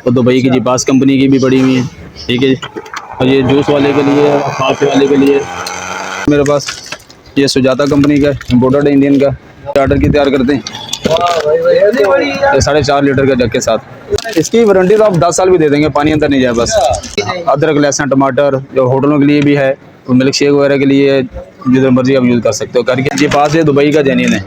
और दुबई की जीपास कंपनी की भी पड़ी हुई है, ठीक है जी। और ये जूस वाले के लिए, फाफे वाले के लिए मेरे पास ये सुजाता कंपनी का इम्पोर्टेड इंडियन का ऑर्डर की तैयार करते हैं। ये 4.5 लीटर का जग के साथ। इसकी वारंटी तो आप 10 साल भी दे देंगे, पानी अंदर नहीं जाए बस। अदरक, लहसुन, टमाटर जो होटलों के लिए भी है, तो मिल्क शेक वगैरह के लिए जिधर मर्जी आप यूज़ कर सकते हो करके। जी पास है, दुबई का जेन्युइन है।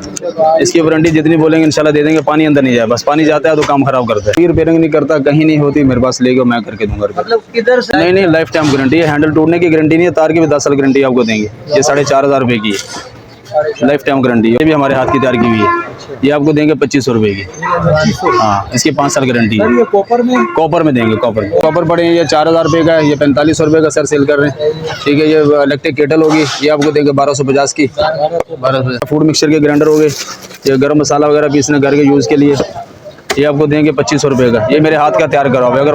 इसकी वारंटी जितनी बोलेंगे इंशाल्लाह दे देंगे, पानी अंदर नहीं जाए बस। पानी जाता है तो काम खराब करता है। फिर रिपेयरिंग नहीं करता, कहीं नहीं होती, मेरे पास लेके मैं करके दूंगा। मतलब किधर से? नहीं, लाइफ टाइम गारंटी है। हैंडल टूटने की गारंटी नहीं है, तार की भी 10 साल गारंटी आपको देंगे। ये 4,500 रुपये की है, लाइफ टाइम गारंटी है। ये भी हमारे हाथ की तैयार की हुई है। ये आपको देंगे 2500 रुपये की। हाँ, इसकी 5 साल गारंटी है। कॉपर में देंगे। कॉपर पड़े ये 4,000 रुपये का है, ये 4500 रुपये का सर सेल कर रहे हैं, ठीक है। ये इलेक्ट्रिक केटल होगी, ये आपको देंगे 1250 की। 1200 फूड मिक्सचर के ग्राइंडर हो गए, ये गर्म मसाला वगैरह पीसने घर के यूज़ के लिए, ये आपको देंगे 2500 रुपये का। ये मेरे हाथ का तैयार करा हुआ है। अगर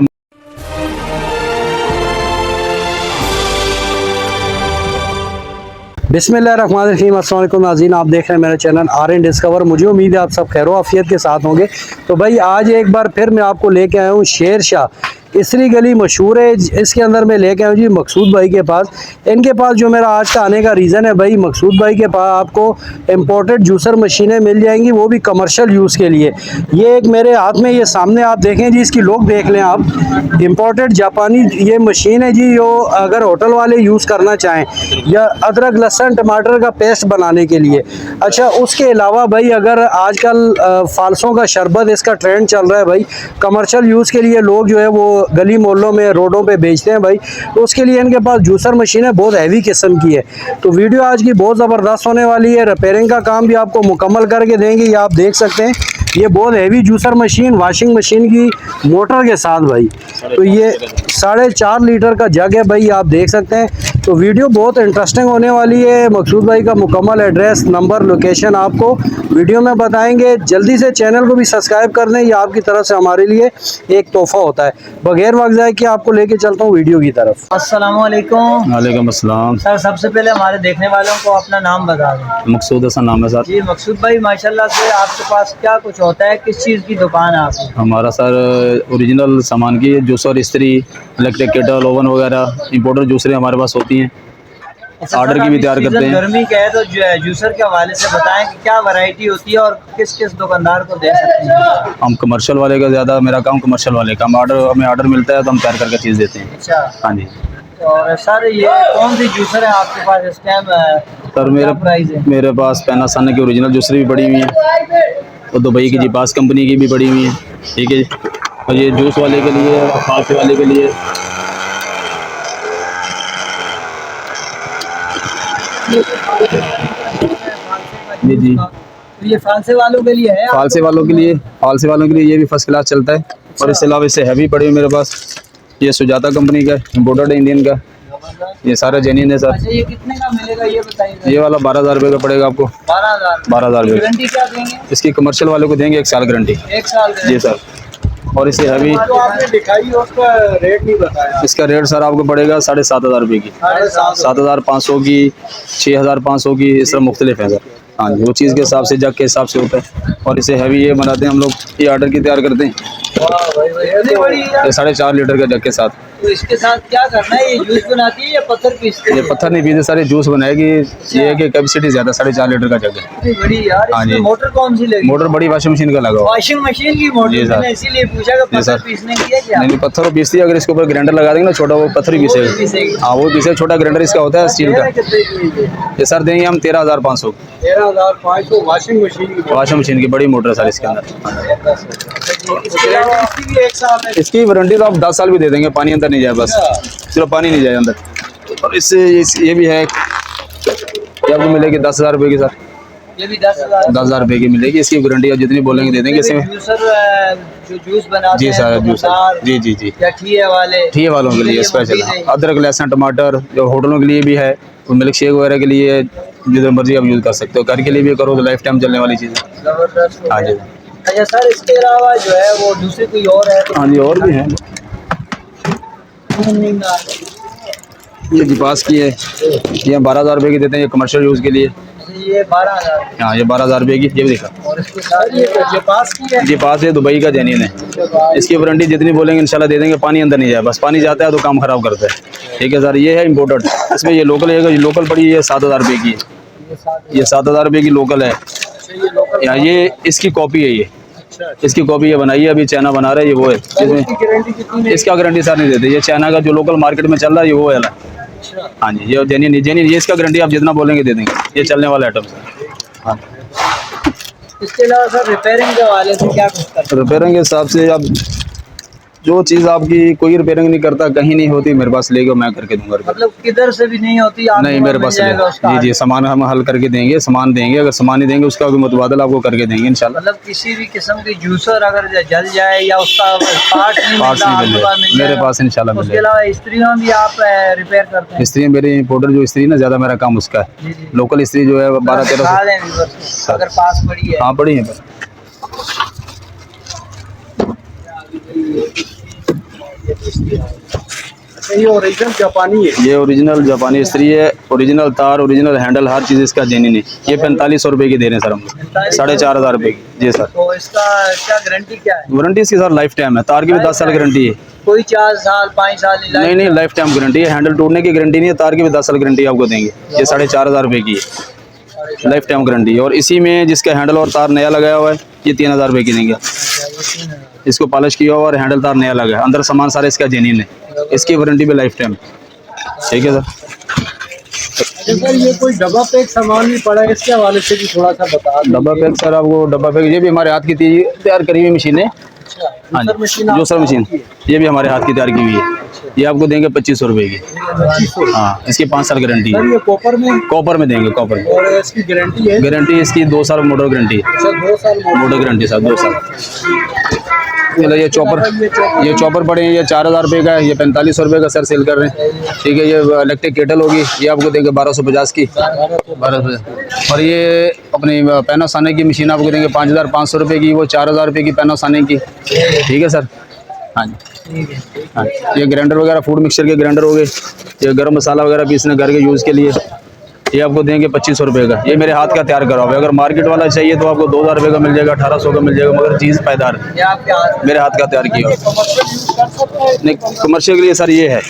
बिस्मिल्लाहिर्रहमानिर्रहीम, अस्सलाम वालेकुम नाज़रीन, आप देख रहे हैं मेरा चैनल RN डिस्कवर। मुझे उम्मीद है आप सब खैर आफियत के साथ होंगे। तो भाई आज एक बार फिर मैं आपको लेके आया हूँ शेर शाह इसरी गली मशहूर है, इसके अंदर मैं लेके आया हूँ जी मकसूद भाई के पास। इनके पास जो मेरा आज का आने का रीज़न है भाई, मकसूद भाई के पास आपको इम्पोर्टेड जूसर मशीनें मिल जाएंगी, वो भी कमर्शियल यूज़ के लिए। ये एक मेरे हाथ में ये सामने आप देखें जी, इसकी लोग देख लें आप। इम्पोर्टेड जापानी ये मशीन है जी, जो अगर होटल वाले यूज़ करना चाहें या अदरक लहसुन टमाटर का पेस्ट बनाने के लिए। अच्छा, उसके अलावा भाई अगर आजकल फालसों का शरबत इसका ट्रेंड चल रहा है भाई, कमर्शियल यूज़ के लिए लोग जो है वो गली मोहल्लों में रोडों पे बेचते हैं भाई, तो उसके लिए इनके पास जूसर मशीन है, बहुत हैवी किस्म की है। तो वीडियो आज की बहुत ज़बरदस्त होने वाली है। रिपेयरिंग का काम भी आपको मुकम्मल करके देंगे। ये आप देख सकते हैं, ये बहुत heavy juicer machine, washing machine की मोटर के साथ भाई। तो ये 4.5 लीटर का जग है भाई, आप देख सकते हैं। तो वीडियो बहुत इंटरेस्टिंग होने वाली है। मकसूद भाई का मुकम्मल एड्रेस, नंबर, लोकेशन आपको वीडियो में बताएंगे। जल्दी से चैनल को भी सब्सक्राइब कर दें, ये आपकी तरफ से हमारे लिए एक तोहफा होता है। बगैर वक्त जाए कि आपको लेके चलता हूँ वीडियो की तरफ। अस्सलाम वालेकुम। वालेकुम अस्सलाम। सर सबसे पहले हमारे देखने वालों को अपना नाम बता दें। मकसूद हसन नाम है सर। जी मकसूद भाई, माशाल्लाह से आपके पास क्या कुछ होता है, किस चीज़ की दुकान है आपकी? हमारा सर ओरिजिनल सामान की जूसर, इस्त्री, इलेक्ट्रिक केटल, ओवन वगैरह इम्पोर्टेड जूसरें हमारे पास होती हैं। अच्छा, ऑर्डर की भी तैयार करते हैं। गर्मी का है तो जूसर के हवाले से बताएं कि क्या वैरायटी होती है और किस किस दुकानदार को दे सकते हैं? हम कमर्शियल वाले का ज़्यादा, मेरा काम कमर्शियल वाले का। हमें ऑर्डर मिलता है तो हम तैयार करके चीज़ देते हैं। अच्छा, हाँ जी। और सर ये कौन सी जूसर है आपके पास इस टाइम? सर मेरे पास पैनासोनिक की ओरिजिनल जूसरी भी पड़ी हुई है, और दुबई की जीपास कंपनी की भी पड़ी हुई है, ठीक है। और ये जूस वाले के लिए, फाफे वाले के लिए जी। तो ये फालसे वालों के लिए है? फालसे वालों के लिए ये भी फर्स्ट क्लास चलता है। और इसके अलावा इससे हैवी पड़े हुए मेरे पास, ये सुजाता कंपनी का इम्पोर्टेड इंडियन का, ये सारा जेन्युइन है सर। अच्छा, ये कितने का मिलेगा ये बताइए? ये वाला 12,000 रुपये का पड़ेगा आपको। 12,000 रुपये। गारंटी क्या देंगे? इसकी कमर्शियल वाले को देंगे 1 साल गारंटी। 1 साल जी सर। और इससे हैवी जो आपने दिखाई उसका रेट नहीं बताया। इसका रेट सर आपको पड़ेगा 7,500 रुपये की, 7,500 की, 6,500 की, इस तरह मुख्तलिफ है सर। हाँ जी, वो चीज़ के हिसाब से, जग के हिसाब से होता है। और इसे हैवी ये बनाते हैं हम लोग, ये ऑर्डर की तैयार करते हैं। ये 4.5 लीटर का जग के साथ। तो इसके साथ क्या करना है? ये जूस बनाती है या पत्थर पीसती है? ये पत्थर नहीं पीते, सारे जूस बनाएगी। ये है कि कैपेसिटी ज़्यादा, 4.5 लीटर का जग है। बड़ी यार, हाँ जी। मोटर कौन सी लगी? मोटर बड़ी वॉशिंग मशीन का लगा हुआ। वॉशिंग मशीन की मोटर? मैंने इसीलिए पूछा कि पत्थर पीसने की है क्या? नहीं, पत्थर वो पीसती है। अगर इसके ऊपर ग्राइंडर लगा देंगे ना छोटा, वो पत्थर ही पीसेगा। हाँ, वो पीसेगा। छोटा ग्राइंडर इसका होता है स्टील का। ये सर देंगे हम 13,500। 13,500 वॉशिंग मशीन की बड़ी मोटर है सर इसके अंदर। इसकी वारंटी तो आप 10 साल भी दे देंगे, पानी अंदर नहीं जाए बस। सिर्फ पानी नहीं जाए अंदर। और इससे ये भी है, ये आपको मिलेगी 10,000 रुपये की सर। ये भी 10,000 रुपये की मिलेगी। इसकी वारंटी आप जितनी बोलेंगे दे देंगे। इसमें जो जूस बनाते जी सर, जी या ठिए वालों के लिए स्पेशल। अदरक, लहसुन, टमाटर जो होटलों के लिए भी है, तो मिल्क शेक वगैरह के लिए जिधर मर्जी आप यूज़ कर सकते हो। घर के लिए भी करो तो लाइफ टाइम चलने वाली चीज़ है। जबरदस्त। हाँ जी। अच्छा सर, इसके अलावा जो है वो दूसरी कोई और है? हाँ जी, और भी है। ये जीपास की है, ये 12,000 रुपये की देते हैं, ये कमर्शियल यूज़ के लिए। अच्छा ये 12,000 हाँ ये 12,000 रुपये की, ये भी दिखा। और इसके साथ ये पास की है। ये पास है, दुबई का जेन्युइन है। इसकी वारंटी जितनी बोलेंगे इंशाल्लाह दे देंगे, पानी अंदर नहीं जाए, बस पानी जाता है तो काम खराब करता है। ठीक है सर, ये है इम्पोर्टेड। इसमें ये लोकल है, ये लोकल पड़ी है 7,000 रुपये की है। ये 7,000 रुपये की लोकल है। या ये इसकी कॉपी है, ये इसकी कॉपी ये बनाई है, अभी चाइना बना रहा है, ये वो है। इसमें गारंटी कितनी है? इसका गारंटी सर नहीं देते, ये चाइना का जो लोकल मार्केट में चल रहा है ये वो है। हाँ जी, ये जेन्युइन ये इसका गारंटी आप जितना बोलेंगे दे देंगे, ये चलने वाला आइटम है। हाँ, इसके अलावा सर रिपेयरिंग के हवाले से क्या कुछ करते रिपेयरिंग के हिसाब से आप जो चीज़ आपकी कोई रिपेयरिंग नहीं करता, कहीं नहीं होती, मेरे पास लेके मैं करके दूंगा। मतलब किधर से भी नहीं होती आप नहीं मेरे पास जी जी सामान हम हल करके देंगे, सामान देंगे, अगर सामान नहीं देंगे उसका भी मुतबादल आपको करके देंगे इंशाल्लाह। मतलब किसी भी किस्म की जूसर अगर जल जाए या उसका पार्ट नहीं पार्ट्स नहीं मिल मिलता, जाए मेरे पास इंशाल्लाह मिल उसके जाएगा। अलावा स्त्रियों भी आप रिपेयर करते हैं? स्त्री मेरी इंपोर्टर जो स्त्री ना, ज़्यादा मेरा काम उसका है। जी जी। लोकल स्त्री जो है 12-13 दिखा दें viewers को, अगर पास पड़ी है। हाँ पड़ी है। ये ओरिजिनल जापानी है। ये ओरिजिनल जापानी स्त्री है, ओरिजिनल तार, ओरिजिनल हैंडल, हर चीज़ इसका जेन्युइन है। ये 4500 रुपये की दे रहे हैं सर हम, 4,500 रुपये की। जी सर। तो इसका क्या गारंटी क्या है? वारंटी इसकी सर लाइफ टाइम है, तार की भी 10 साल गारंटी है। कोई 4 साल 5 साल नहीं नहीं लाइफ टाइम गारंटी है, हैंडल टूटने की गारंटी नहीं है, तार की भी 10 साल गारंटी आपको देंगे। ये 4,500 रुपये की है, लाइफ टाइम गारंटी है। और इसी में जिसका हैंडल और तार नया लगाया हुआ है ये 3,000 रुपये की देंगे। इसको पॉलिश किया हुआ और हैंडल तार नया लगा है, अंदर सामान सारा इसका जेन्युइन है, इसकी वारंटी भी लाइफ टाइम। ठीक है सर। सर ये कोई डब्बा पैक सामान भी पड़ा है, इसके हवाले से भी थोड़ा सा बता दें। डब्बा पैक सर आपको डब्बा पैक, ये भी हमारे हाथ की तैयार करी हुई मशीन है। हाँ जी, जूसर मशीन ये भी हमारे हाथ की तैयार की हुई है। ये आपको देंगे 2500 रुपये की। हाँ इसकी 5 साल गारंटी है। ये कॉपर में कॉपर में देंगे, कॉपर में। और इसकी गारंटी है? गारंटी इसकी 2 साल मोटर गारंटी है। सर 2 साल मोटर गारंटी सर 2 साल। ये चॉपर पड़े हैं, ये 4,000 रुपये का है, ये 4500 रुपये का सर सेल कर रहे हैं। ठीक है, ये इलेक्ट्रिक केटल होगी, ये आपको देंगे 1250 की, 1200। और ये अपनी पैनासोनिक की मशीन आपको देंगे 5,500 रुपये की, वो 4,000 रुपये की पैनासोनिक की। ठीक है सर। हाँ जी। हाँ, ये ग्राइंडर वगैरह, फूड मिक्सचर के ग्राइंडर हो गए, ये गर्म मसाला वगैरह पीसने घर के यूज़ के लिए, ये आपको देंगे 2500 रुपये का। ये मेरे हाथ का तैयार करा हुआ है, अगर मार्केट वाला चाहिए तो आपको 2,000 रुपये का मिल जाएगा, 1,800 का मिल जाएगा, मगर चीज़ पैदार मेरे हाथ का तैयार किया हुआ। नहीं कमर्शियल के लिए सर ये है,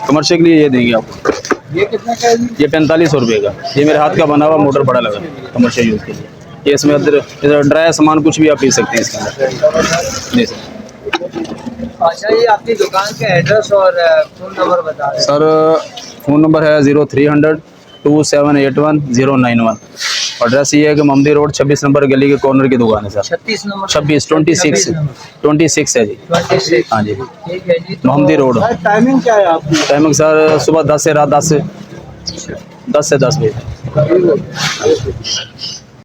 कमर्शियल के लिए ये देंगे आपको। ये कितना का है? ये 4500 रुपये का, ये मेरे हाथ का बना हुआ, मोटर बड़ा लगा कमर्शियल यूज़ के लिए। ये इसमें अंदर ड्राई सामान कुछ भी आप पी सकते हैं इसके अंदर। जी सर। अच्छा ये आपकी दुकान का एड्रेस और फ़ोन नंबर बता दें। सर फ़ोन नंबर है 0300 2781 091। एड्रेस ये है कि मोहम्मदी रोड 26 नंबर गली के कॉर्नर की दुकान है सर। 36 नंबर 26 है जी। 26। हाँ जी, ठीक है जी। मोहम्मदी रोड। टाइमिंग क्या है आपकी? टाइमिंग सर सुबह 10 से रात 10 से 10 बजे।